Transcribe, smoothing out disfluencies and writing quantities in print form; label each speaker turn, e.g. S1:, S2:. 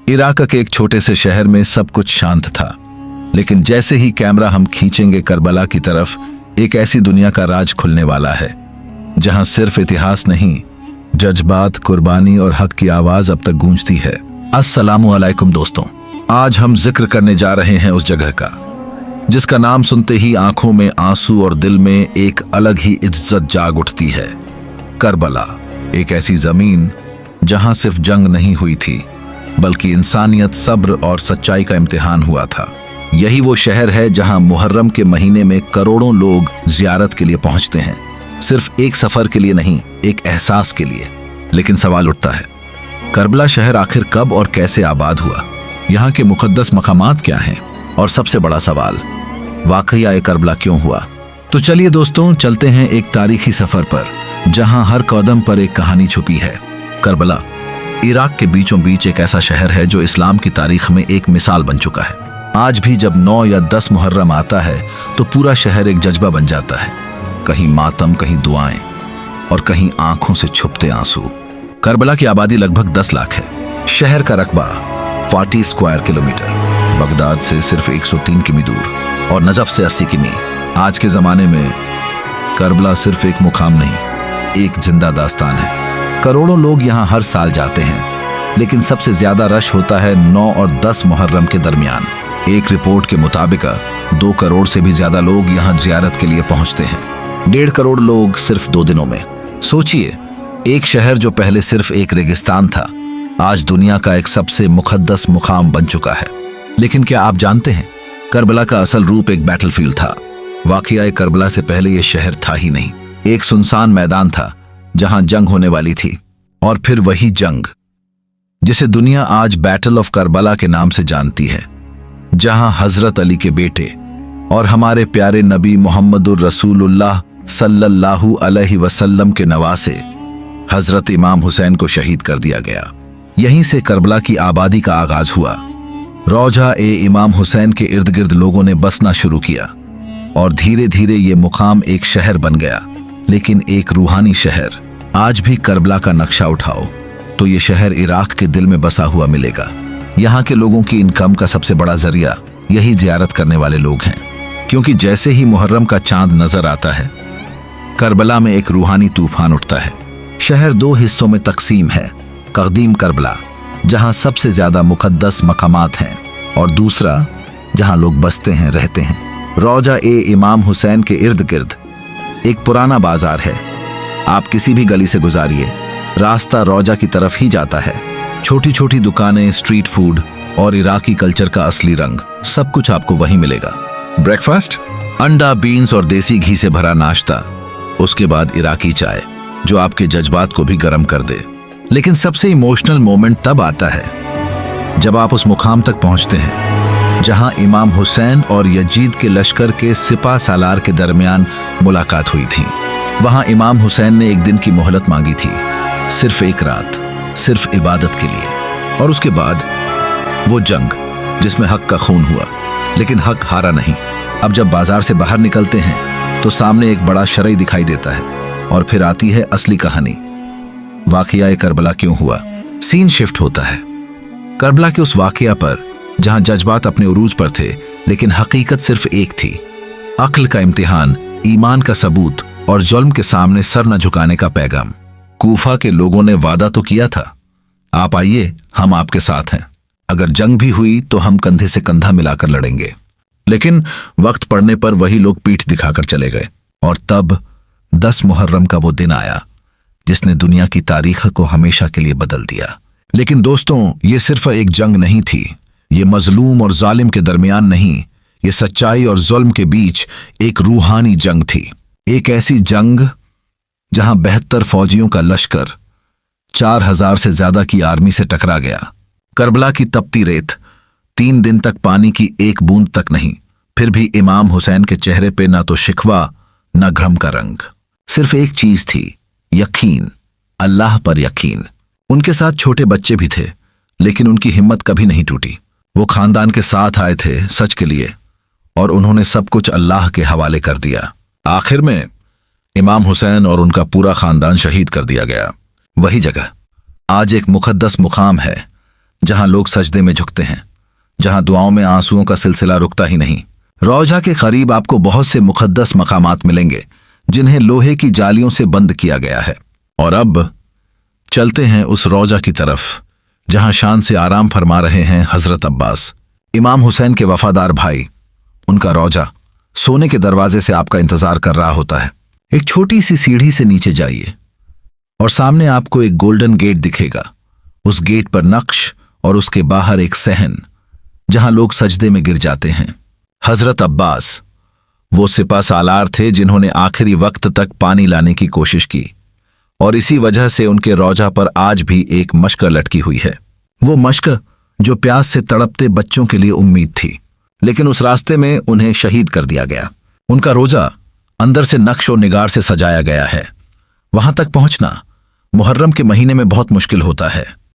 S1: Iraq के एक छोटे से शहर में सब कुछ शांत था, लेकिन जैसे ही कैमरा हम खींचेंगे करबला की तरफ, एक ऐसी दुनिया का राज खुलने वाला है जहां सिर्फ इतिहास नहीं, जज्बात, कुर्बानी और हक की आवाज अब तक गूंजती है। अस्सलामु अलैकुम दोस्तों, आज हम जिक्र करने जा रहे हैं उस जगह का जिसका नाम सुनते ही आंखों में आंसू और दिल में एक अलग ही इज्जत जाग उठती है। करबला, एक ऐसी जमीन जहां सिर्फ जंग नहीं हुई थी बल्कि इंसानियत, सब्र और सच्चाई का इम्तिहान हुआ था। यही वो शहर है जहां मुहर्रम के महीने में करोड़ों लोग जियारत के लिए पहुंचते हैं, सिर्फ एक सफर के लिए नहीं, एक एहसास के लिए। लेकिन सवाल उठता है, करबला शहर आखिर कब और कैसे आबाद हुआ? यहाँ के मुकद्दस मकामात क्या हैं? और सबसे बड़ा सवाल, वाकया करबला क्यों हुआ? तो चलिए दोस्तों, चलते हैं एक तारीखी सफर पर जहां हर कदम पर एक कहानी छुपी है। करबला इराक के बीचों बीच एक ऐसा शहर है जो इस्लाम की तारीख में एक मिसाल बन चुका है। आज भी जब 9 या 10 मुहर्रम आता है तो पूरा शहर एक जज्बा बन जाता है, कहीं मातम, कहीं दुआएं और कहीं आंखों से छुपते आंसू। करबला की आबादी लगभग 10 लाख है। शहर का रकबा 40 स्क्वायर किलोमीटर, बगदाद से सिर्फ 103 किमी दूर और नजफ से 80 किमी। आज के जमाने में करबला सिर्फ एक मुकाम नहीं, एक जिंदा दास्तान है। करोड़ों लोग यहाँ हर साल जाते हैं, लेकिन सबसे ज्यादा रश होता है 9 और 10 मुहर्रम के दरमियान। एक रिपोर्ट के मुताबिक 2 करोड़ से भी ज्यादा लोग यहाँ जियारत के लिए पहुंचते हैं। 1.5 करोड़ लोग सिर्फ 2 दिनों में। सोचिए, एक शहर जो पहले सिर्फ एक रेगिस्तान था, आज दुनिया का एक सबसे मुकद्दस मुकाम बन चुका है। लेकिन क्या आप जानते हैं, करबला का असल रूप एक बैटलफील्ड था। वाकया करबला से पहले यह शहर था ही नहीं, एक सुनसान मैदान था जहां जंग होने वाली थी। और फिर वही जंग जिसे दुनिया आज बैटल ऑफ करबला के नाम से जानती है, जहां हजरत अली के बेटे और हमारे प्यारे नबी मोहम्मदुर रसूलुल्लाह सल्लल्लाहु अलैहि वसल्लम के नवासे हजरत इमाम हुसैन को शहीद कर दिया गया। यहीं से करबला की आबादी का आगाज हुआ। रौजा ए इमाम हुसैन के इर्द गिर्द लोगों ने बसना शुरू किया और धीरे धीरे ये मुकाम एक शहर बन गया, लेकिन एक रूहानी शहर। आज भी करबला का नक्शा उठाओ तो ये शहर इराक के दिल में बसा हुआ मिलेगा। यहाँ के लोगों की इनकम का सबसे बड़ा जरिया यही जियारत करने वाले लोग हैं, क्योंकि जैसे ही मुहर्रम का चांद नजर आता है, करबला में एक रूहानी तूफान उठता है। शहर 2 हिस्सों में तकसीम है, कदीम करबला जहाँ सबसे ज्यादा मुकद्दस मकामात हैं, और दूसरा जहाँ लोग बसते हैं, रहते हैं। रौजा ए इमाम हुसैन के इर्द गिर्द एक पुराना बाजार है। आप किसी भी गली से गुजारिए, रास्ता रौजा की तरफ ही जाता है। छोटी छोटी दुकानें, स्ट्रीट फूड और इराकी कल्चर का असली रंग, सब कुछ आपको वहीं मिलेगा। ब्रेकफास्ट, अंडा, बीन्स और देसी घी से भरा नाश्ता, उसके बाद इराकी चाय जो आपके जज्बात को भी गर्म कर दे। लेकिन सबसे इमोशनल मोमेंट तब आता है जब आप उस मुकाम तक पहुंचते हैं जहां इमाम हुसैन और यजीद के लश्कर के सिपा सालार के दरमियान मुलाकात हुई थी। वहां इमाम हुसैन ने एक दिन की मोहलत मांगी थी, सिर्फ एक रात, सिर्फ इबादत के लिए। और उसके बाद वो जंग जिसमें हक का खून हुआ, लेकिन हक हारा नहीं। अब जब बाजार से बाहर निकलते हैं तो सामने एक बड़ा शरई दिखाई देता है, और फिर आती है असली कहानी। वाकया करबला क्यों हुआ? सीन शिफ्ट होता है करबला के उस वाकया पर जहां जज्बात अपने उरूज पर थे, लेकिन हकीकत सिर्फ एक थी, अक्ल का इम्तिहान, ईमान का सबूत और जुल्म के सामने सर न झुकाने का पैगाम। कूफा के लोगों ने वादा तो किया था, आप आइए, हम आपके साथ हैं, अगर जंग भी हुई तो हम कंधे से कंधा मिलाकर लड़ेंगे। लेकिन वक्त पड़ने पर वही लोग पीठ दिखाकर चले गए। और तब 10 मुहर्रम का वो दिन आया जिसने दुनिया की तारीख को हमेशा के लिए बदल दिया। लेकिन दोस्तों, ये सिर्फ एक जंग नहीं थी, ये मजलूम और जालिम के दरमियान नहीं, ये सच्चाई और जुल्म के बीच एक रूहानी जंग थी। एक ऐसी जंग जहां 72 फौजियों का लश्कर 4000 से ज्यादा की आर्मी से टकरा गया। करबला की तपती रेत, 3 दिन तक पानी की एक बूंद तक नहीं, फिर भी इमाम हुसैन के चेहरे पे ना तो शिकवा ना घृम का रंग, सिर्फ एक चीज थी, यकीन, अल्लाह पर यकीन। उनके साथ छोटे बच्चे भी थे, लेकिन उनकी हिम्मत कभी नहीं टूटी। वो खानदान के साथ आए थे सच के लिए, और उन्होंने सब कुछ अल्लाह के हवाले कर दिया। आखिर में इमाम हुसैन और उनका पूरा खानदान शहीद कर दिया गया। वही जगह आज एक मुकद्दस मुकाम है जहां लोग सजदे में झुकते हैं, जहां दुआओं में आंसुओं का सिलसिला रुकता ही नहीं। रौजा के करीब आपको बहुत से मुकद्दस मकामात मिलेंगे जिन्हें लोहे की जालियों से बंद किया गया है। और अब चलते हैं उस रौजा की तरफ जहां शान से आराम फरमा रहे हैं हजरत अब्बास, इमाम हुसैन के वफादार भाई। उनका रौजा सोने के दरवाजे से आपका इंतजार कर रहा होता है। एक छोटी सी सीढ़ी से नीचे जाइए और सामने आपको एक गोल्डन गेट दिखेगा। उस गेट पर नक्श और उसके बाहर एक सहन जहां लोग सजदे में गिर जाते हैं। हजरत अब्बास वो सिपा सालार थे जिन्होंने आखिरी वक्त तक पानी लाने की कोशिश की, और इसी वजह से उनके रौजा पर आज भी एक मशक लटकी हुई है। वो मशक जो प्यास से तड़पते बच्चों के लिए उम्मीद थी, लेकिन उस रास्ते में उन्हें शहीद कर दिया गया। उनका रोजा अंदर से नक्श और निगार से सजाया गया है। वहां तक पहुंचना मुहर्रम के महीने में बहुत मुश्किल होता है।